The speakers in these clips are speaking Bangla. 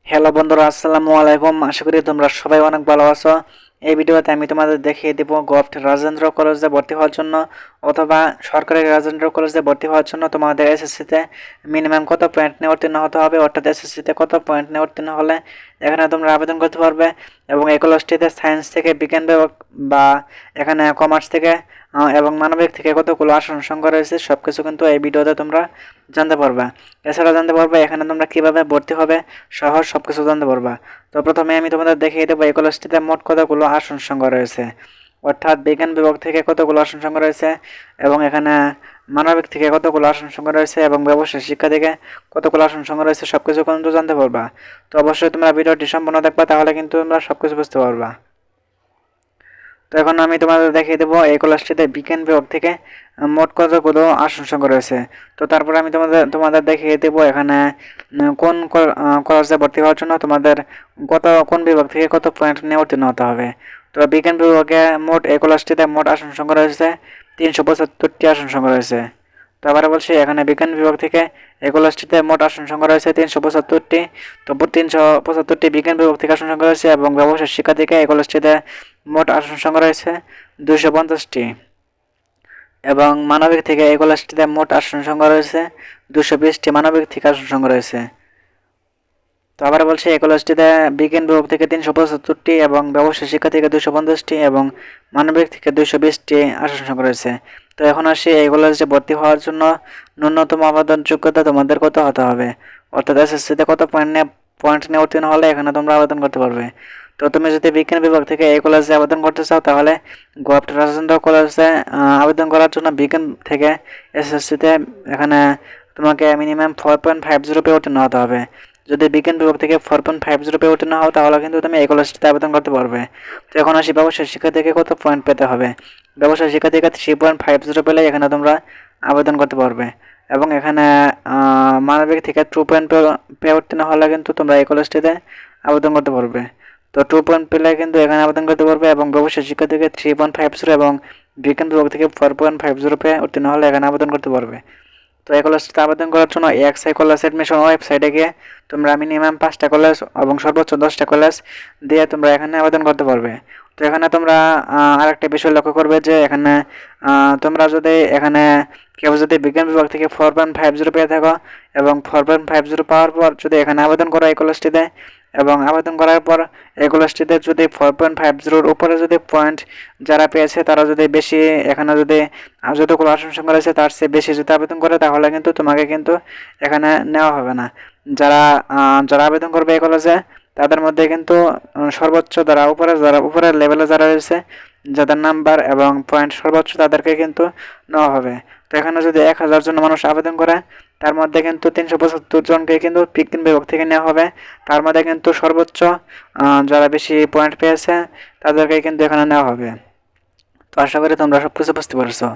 হ্যালো বন্ধুরা, আসসালামু আলাইকুম। আশা করি তোমরা সবাই অনেক ভালো আছো। এই ভিডিওতে আমি তোমাদের দেখিয়ে দেব গভট রাজেন্দ্র কলেজে ভর্তি হওয়ার জন্য অথবা সরকারি রাজেন্দ্র কলেজে ভর্তি হওয়ার জন্য তোমাদের এসএসসিতে মিনিমাম কত পয়েন্ট নিয়ে উত্তীর্ণ হতে হবে, অর্থাৎ এসএসসিতে কত পয়েন্ট নিয়ে উত্তীর্ণ হলে এখানে তোমরা আবেদন করতে পারবে এবং এই কলেজটিতে সায়েন্স থেকে বিজ্ঞান বিভাগ বা এখানে কমার্স থেকে এবং মানবিক থেকে কতগুলো আসন সংখ্যা রয়েছে সবকিছু কিন্তু এই ভিডিওতে তোমরা জানতে পারবে। এছাড়া জানতে পারবে এখানে তোমরা কিভাবে ভর্তি হবে সহজ সবকিছু জানতে পারবা। তো প্রথমে আমি তোমাদের দেখিয়ে দেবো এই কলেজটিতে মোট কতগুলো আসন সংখ্যা রয়েছে, অর্থাৎ বিজ্ঞান বিভাগ থেকে কতগুলো আসন সংখ্যা রয়েছে এবং এখানে মানবিক থেকে কতগুলো আসন সংখ্যা রয়েছে এবং ব্যবসায় শিক্ষা থেকে কতগুলো আসন সংখ্যা রয়েছে সবকিছু কিন্তু জানতে পারবা। তো অবশ্যই তোমরা ভিডিওটি সম্পূর্ণ দেখবা, তাহলে কিন্তু তোমরা সবকিছু বুঝতে পারবা। তো এখন আমি তোমাদের দেখিয়ে দেবো এই কলেজটিতে বিজ্ঞান বিভাগ থেকে মোট কতগুলো আসন সংখ্যা রয়েছে। তো তারপর আমি তোমাদের দেখিয়ে দেবো এখানে কোন কলেজে ভর্তি হওয়ার জন্য তোমাদের কোন বিভাগ থেকে কত পয়েন্ট নিয়ে উত্তীর্ণ হতে হবে। তো বিজ্ঞান বিভাগে মোট এই কলেজটিতে মোট আসন সংখ্যা রয়েছে 375টি আসন সংখ্যা রয়েছে। তো আবার বলছি এখানে বিজ্ঞান বিভাগ থেকে এই কলেজটিতে মোট আসন সংখ্যা রয়েছে 375টি। তো 375টি বিজ্ঞান বিভাগ থেকে আসন সংখ্যা রয়েছে এবং ব্যবসায় শিক্ষা থেকে এই কলেজটিতে মোট আসন সংখ্যা রয়েছে 250টি এবং মানবিক থেকে এই কলেজটিতে মোট আসন সংখ্যা রয়েছে 220টি, মানবিক থেকে আসন সংখ্যা রয়েছে। তো আবার বলছি এই কলেজটিতে বিজ্ঞান বিভাগ থেকে 375টি এবং ব্যবসায় শিক্ষা থেকে 250টি এবং মানবিক থেকে 220টি আসন সংখ্যা রয়েছে। তো এখন আসি এই কলেজে ভর্তি হওয়ার জন্য ন্যূনতম আবেদন যোগ্যতা তোমাদের কত হতে হবে, অর্থাৎ এসএসসিতে কত পয়েন্ট নিয়ে উত্তীর্ণ হলে এখানে তোমরা আবেদন করতে পারবে। তো তুমি যদি বিজ্ঞান বিভাগ থেকে এই কলেজে আবেদন করতে চাও তাহলে গভট রাজেন্দ্র কলেজে আবেদন করার জন্য বিজ্ঞান থেকে এসএসসিতে এখানে তোমাকে মিনিমাম 4.50 পেয়ে উত্তীর্ণ হতে হবে। যদি বিজ্ঞান বিভাগ থেকে 4.50 পেয়ে উত্তীর্ণ হও তাহলে কিন্তু তুমি এই কলেজটিতে আবেদন করতে পারবে। তো এখন আসি ব্যবসায় শিক্ষা থেকে কত পয়েন্ট পেতে হবে। ব্যবসায় শিক্ষা থেকে 3.50 পেলে এখানে তোমরা আবেদন করতে পারবে এবং এখানে মানবিক থেকে 2 পয়েন্ট পেয়ে উত্তীর্ণ হলে কিন্তু তোমরা এই কলেজটিতে আবেদন করতে পারবে। তো 2 পয়েন্ট পেলে কিন্তু এখানে আবেদন করতে পারবে এবং ব্যবসায় শিক্ষা থেকে 3.50 এবং বিজ্ঞান বিভাগ থেকে 4.50 পেয়ে উত্তীর্ণ হলে এখানে আবেদন করতে পারবে। তো এই কলেজটিতে আবেদন করার জন্য এক্সআই কলেজ অ্যাডমিশন ওয়েবসাইটে গিয়ে তোমরা মিনিমাম 5টা কলেজ এবং সর্বোচ্চ 10টা কলেজ দিয়ে তোমরা এখানে আবেদন করতে পারবে। তো এখানে তোমরা আরেকটা বিষয় লক্ষ্য করবে যে এখানে তোমরা যদি এখানে কেউ যদি বিজ্ঞান বিভাগ থেকে 4.50 পেয়ে থাকো এবং 4.50 পাওয়ার পর যদি এখানে আবেদন করো এই কলেজটিতে এবং আবেদন করার পর এই কলেজটিতে যদি 4.50 উপরে যদি পয়েন্ট যারা পেয়েছে তারা যদি বেশি এখানে যদি যতগুলো আসন সংখ্যা রয়েছে তার চেয়ে বেশি যদি আবেদন করে তাহলে কিন্তু তোমাকে কিন্তু এখানে নেওয়া হবে না। যারা যারা আবেদন করবে এই কলেজে তাদের মধ্যে কিন্তু সর্বোচ্চ যারা উপরের লেভেলে যারা রয়েছে যাদের নাম্বার এবং পয়েন্ট সর্বোচ্চ তাদেরকে কিন্তু নেওয়া হবে। তো এখানে যদি 1000 জন মানুষ আবেদন করে তার মধ্যে কিন্তু 375 জনকে কিন্তু বিজ্ঞান বিভাগ থেকে নেওয়া হবে। তার মধ্যে কিন্তু সর্বোচ্চ যারা বেশি পয়েন্ট পেয়েছে তাদেরকে কিন্তু এখানে নেওয়া হবে। তো আশা করি তোমরা সব কিছু বুঝতে পারছো।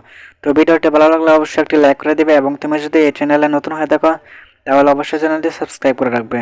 তো ভিডিওটি ভালো লাগলে অবশ্যই একটি লাইক করে দিবে এবং তুমি যদি এই চ্যানেলে নতুন হয়ে থাকো তাহলে অবশ্যই চ্যানেলটি সাবস্ক্রাইব করে রাখবে।